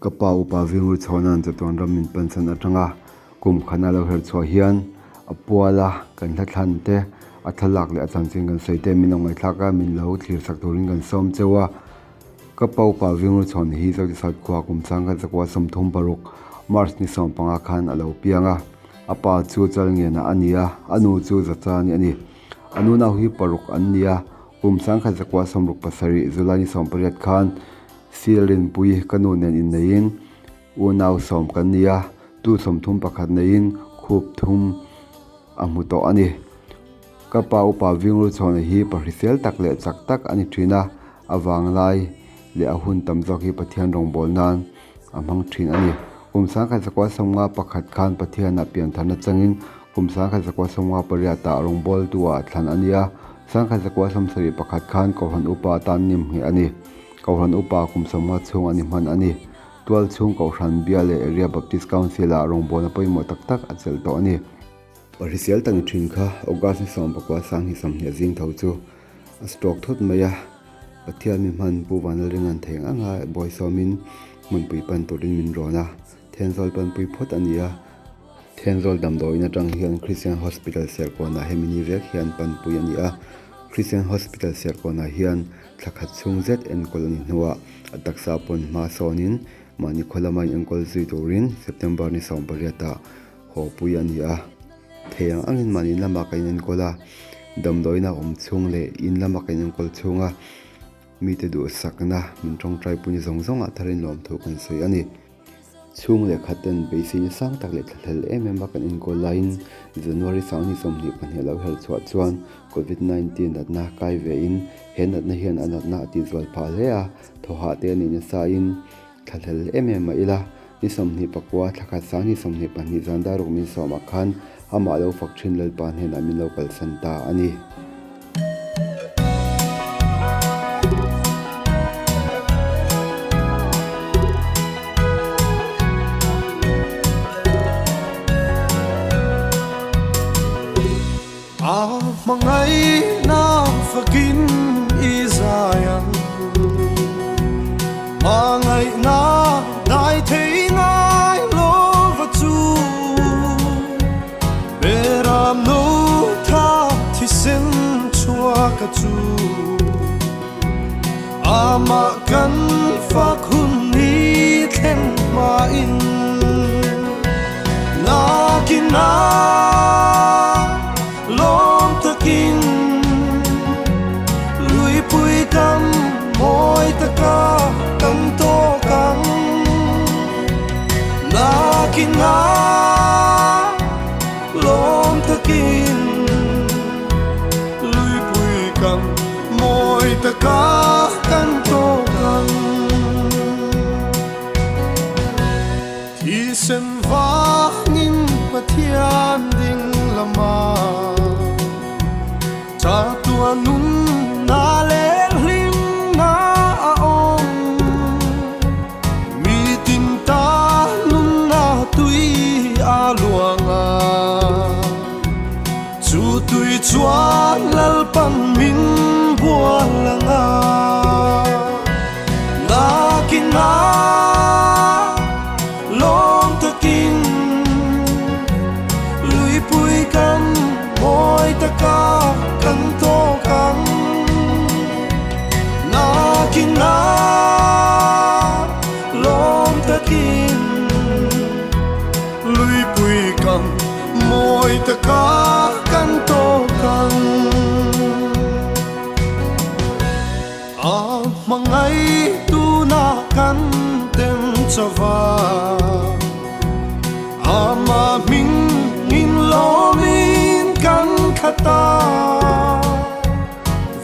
Kapau pa vingu chonan chatuan ramin pansan atanga kum khana lo her chho hian apuala kan thlan te athalak le achanching kan soite minong ngai thlaka min lo thlir sak turin kan som chewa kapau pa vingu chon hi zo sat khwa kum changa chakwa somthum paruk mars ni som panga khan alo pianga apa chu chal nge na ania anu chu zacha ni ani anu na hi paruk ania kum sang kha chakwa somruk pasari zulani som pariat khan silin pui kanu nen in nein unau som kan nia tu somthum pakhat nein khup thum amuto ani kapa upa vingu chon hi parisel tak le chak tak ani thina awang lai le ahun tamjok hi pathian rong bol nan amhang thin ani kumsa kha chakwa somnga pakhat khan pathian a pian thana changin kumsa kha chakwa somnga pariata rong bol tuwa thlan ania sang kha chakwa somsari pakhat khan kohan upa tan nim hi ani kauran upa kumsama chung ani man ani tual chung kauran biale area baptist council a rongbona poimo tak tak achel to ani parisial tang thin kha august ni som pakwa sang hi sam hne jing tho chu a stock thot maya pathian mi man pu wanal ringan theng anga boy somin mun pui pan torin min rona thenzol pan pui phot ania thenzol damdoina tang hian christian hospital serkona hemini rek hian pan pui ania christian hospital serkona hian thakhat chung zn colony nuwa ataksa pon ma sonin mani kholamai angkol zui turin september ni som pariata ho pui ania theyang angin mani lama kainen kola damdoina chung le in lama kainen kol chunga mite du sakna min tong trai puni zongjong a tharin lom thu kan sei ani chung le khaten beisi ni sang tak le thlel em bakan in ko line january sang ni som ni pan helo hel chwa chuan covid-19 atna kai ve in hen atna hian anatna ati zwal pha le a thoha te ni ni sa in thlel em ma ila ni som ni pakwa thakha sang ni som ni pan ni zanda ru min som akhan ama lo fakthin lal pan hen ami local santa ani Mangai na fakin Isayan Mangai na dai thei ngai lo va chu Beram no tha thi sen chua ka chu Ama kan fa khun ni then ma in na kina lom takin lui pui kam moi taka kam to kam nakina lom takin lui pui kam moi taka kam to kam thi sen vangin pathian ding lama cha tua nun na le hlim na aom mi tin ta nun na tui a luanga chu tui chuan lal pan min bualanga na kina lom takin lui pui kam moi taka kan to kam na kina lom takin lui pui kam moi taka kan to kam a mangai tu na kan tem chawa ama ming in lomin kan khata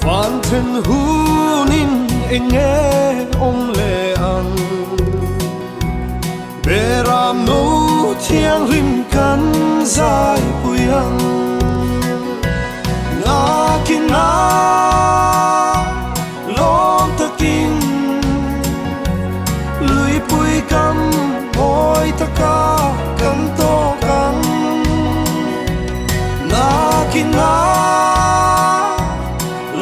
van thân hunin enge ong le ang beram no thiang rim kan zai puyang na kina lom takin lui pui kam moi taka kam to kam na kina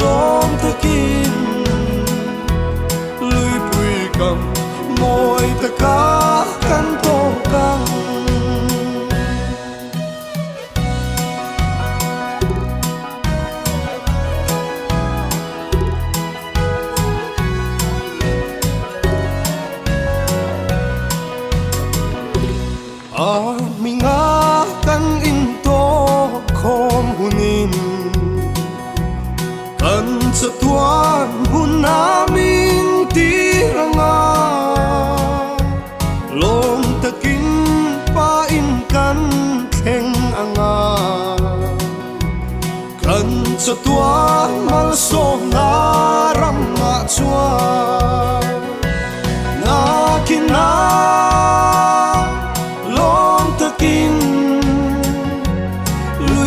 lom takin lui pui kam moi ta ka kan to kang minga kan into khom hunin kan sa tuan hunamin tiranga lom takin pain kan theng anga kan sa tuan malso na ram nga chua na kina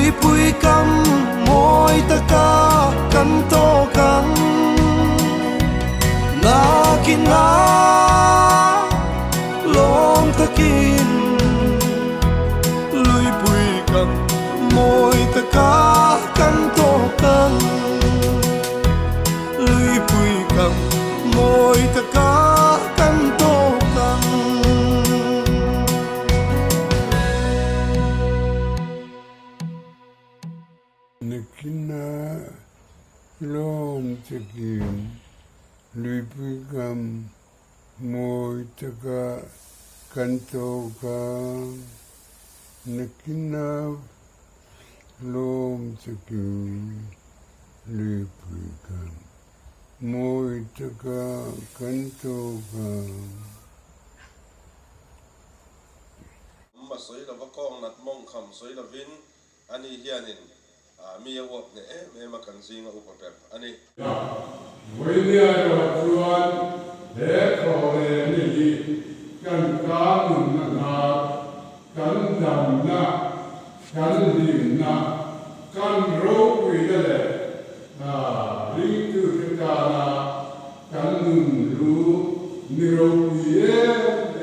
lui pui kam moi ta ka kan to kang na kina long takin lui pui kam moi ta ka kan to kang lui pui kam moi ta ka kan to kang Nakina lom takim lipikam moi taka kantoka nakina lom takim lipikam moi taka kantoka mà soi là vác con nát mong khăm soi là vin anh ấy hiền mi yêu vợ nè em mà cần gì ngô bọc đẹp anh ấy với nia rồi chuan để thọ để đi cần cá mừng na cần đầm na cần lim na cần rau quỳ đấy linh tu thiên ca na cần nung lu niro quỳ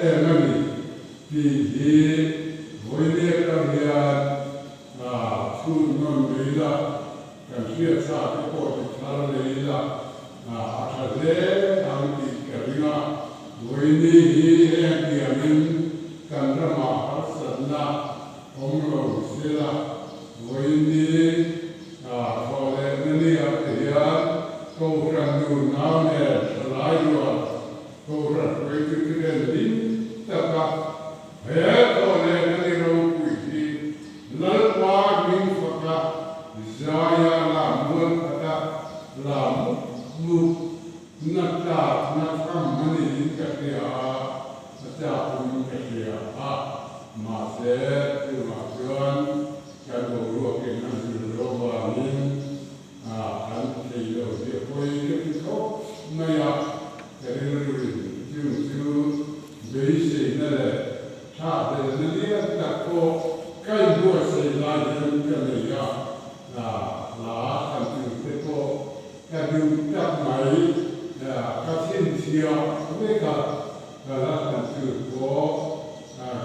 em anh đi với nia cần hiền thu non lấy là cần thiết sa cái cổ thì thà lấy là thà dễ thằng thì cái gì với đi em kia mình cần ra mà phát sinh là ông rồi sẽ là với đi thôi nên đi ở đây câu rằng dù nào nè lại rồi câu rằng với cái lính tất cả hết thôi nên đi đâu quỷ đi lỡ qua mình Zaya la mun kata la mu nata nakam mani katia kata pun katia ma se tu ma tuan kalau ruak kena diroba ni kan dia dia koi dia kau naya kerana tu beisi nala cha de naya tak ko kai buat saya lagi kerana ya là thành tựu thế cô cái điều đặc máy là các thiên thiêu không biết là thành tựu của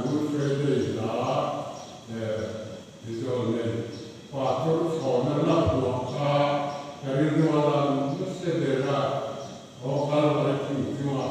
vui chơi để là ví dụ này và tôi cho nó lắp buộc ra cái điều là nó sẽ để ra có cái là thành tựu mà